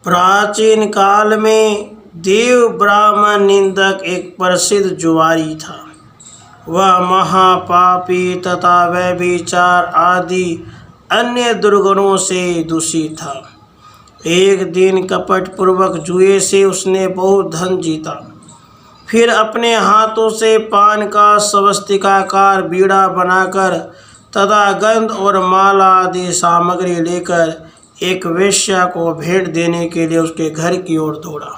प्राचीन काल में देव ब्राह्मण निंदक एक प्रसिद्ध जुआरी था। वह महापापी तथा व्यभिचार आदि अन्य दुर्गुणों से दूषित था। एक दिन कपटपूर्वक जुए से उसने बहुत धन जीता। फिर अपने हाथों से पान का स्वस्तिकाकार बीड़ा बनाकर तथा गंध और माला आदि सामग्री लेकर एक वेश्या को भेंट देने के लिए उसके घर की ओर दौड़ा।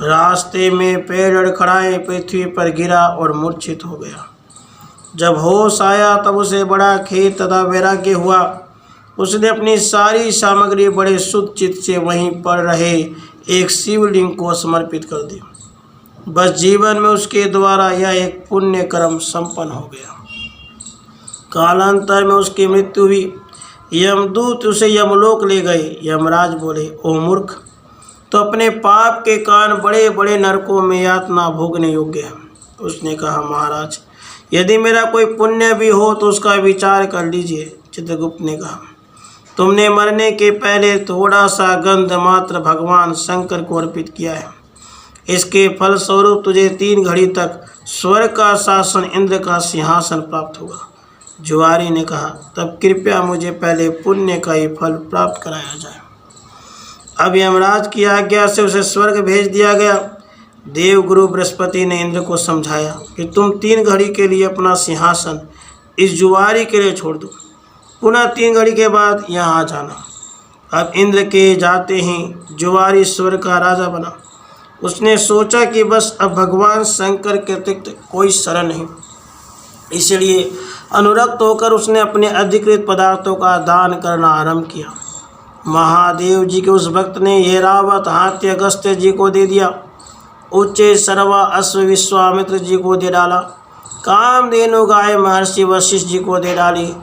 रास्ते में पैर लड़खड़ाए पृथ्वी पर गिरा और मूर्छित हो गया। जब होश आया तब उसे बड़ा खेद तथा वैराग्य हुआ। उसने अपनी सारी सामग्री बड़े शुद्ध चित्त से वहीं पर रहे एक शिवलिंग को समर्पित कर दी। बस जीवन में उसके द्वारा यह एक पुण्य कर्म संपन्न हो गया। कालांतर में उसकी मृत्यु हुई। यमदूत उसे यमलोक ले गए। यमराज बोले, ओ मूर्ख, तो अपने पाप के कारण बड़े बड़े नरकों में यातना भोगने योग्य है। उसने कहा, महाराज, यदि मेरा कोई पुण्य भी हो तो उसका विचार कर लीजिए। चित्रगुप्त ने कहा, तुमने मरने के पहले थोड़ा सा गंध मात्र भगवान शंकर को अर्पित किया है। इसके फलस्वरूप तुझे 3 घड़ी तक स्वर्ग का शासन, इंद्र का सिंहासन प्राप्त होगा। जुआरी ने कहा, तब कृपया मुझे पहले पुण्य का ही फल प्राप्त कराया जाए। अब यमराज की आज्ञा से उसे स्वर्ग भेज दिया गया। देवगुरु बृहस्पति ने इंद्र को समझाया कि तुम 3 घड़ी के लिए अपना सिंहासन इस जुआरी के लिए छोड़ दो। पुनः 3 घड़ी के बाद यहाँ आ जाना। अब इंद्र के जाते ही जुआरी स्वर्ग का राजा बना। उसने सोचा कि बस अब भगवान शंकर के अतिरिक्त कोई शरण नहीं। इसलिए अनुरक्त होकर उसने अपने अधिकृत पदार्थों का दान करना आरंभ किया। महादेव जी के उस भक्त ने यह रावत हाथी अगस्त्य जी को दे दिया। उच्चे सर्वा अश्व विश्वामित्र जी को दे डाला। कामधेनु गाय महर्षि वशिष्ठ जी को दे डाली।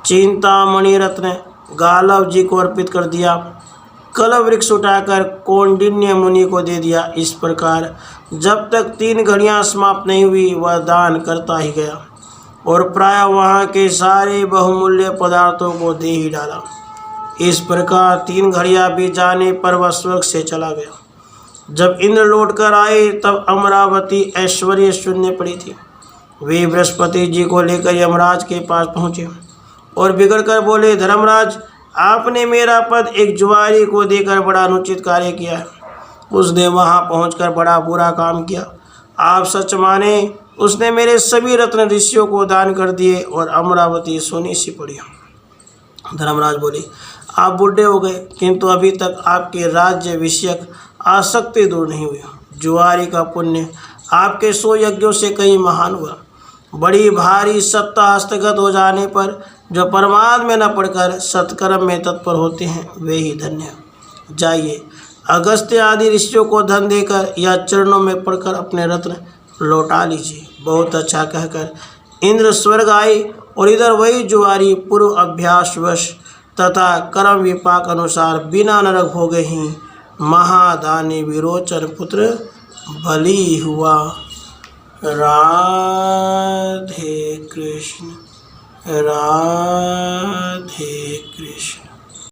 चिंतामणि रत्न गालव जी को अर्पित कर दिया। कलव वृक्ष उठाकर कौंडिन्य मुनि को दे दिया। इस प्रकार जब तक 3 घड़ियां समाप्त नहीं हुई वह दान करता ही गया और प्राय वहाँ के सारे बहुमूल्य पदार्थों को दे ही डाला। इस प्रकार 3 घड़ियां बीत जाने पर वह स्वर्ग से चला गया। जब इंद्र लौटकर आए तब अमरावती ऐश्वर्य शून्य पड़ी थी। वे बृहस्पति जी को लेकर यमराज के पास पहुँचे और बिगड़कर बोले, धर्मराज, आपने मेरा पद एक जुआरी को देकर बड़ा अनुचित कार्य किया है। उसने वहां पहुंचकर बड़ा बुरा काम किया। आप सच माने, उसने मेरे सभी रत्न ऋषियों को दान कर दिए और अमरावती सोनी सी पड़ी। धर्मराज बोले, आप बूढ़े हो गए किंतु अभी तक आपके राज्य विषयक आसक्ति दूर नहीं हुई। जुआरी का पुण्य आपके 100 यज्ञों से कहीं महान हुआ। बड़ी भारी सत्ता हस्तगत हो जाने पर जो परमार्थ में न पढ़कर सत्कर्म में तत्पर होते हैं वे ही धन्य। जाइए, अगस्त्य आदि ऋषियों को धन देकर या चरणों में पढ़कर अपने रत्न लौटा लीजिए। बहुत अच्छा कहकर इंद्र स्वर्ग आए और इधर वही जुआरी पूर्व अभ्यासवश तथा कर्म विपाक अनुसार बिना नरक भोगे ही महादानी विरोचन पुत्र बलि हुआ। राधे कृष्ण, राधे कृष्ण।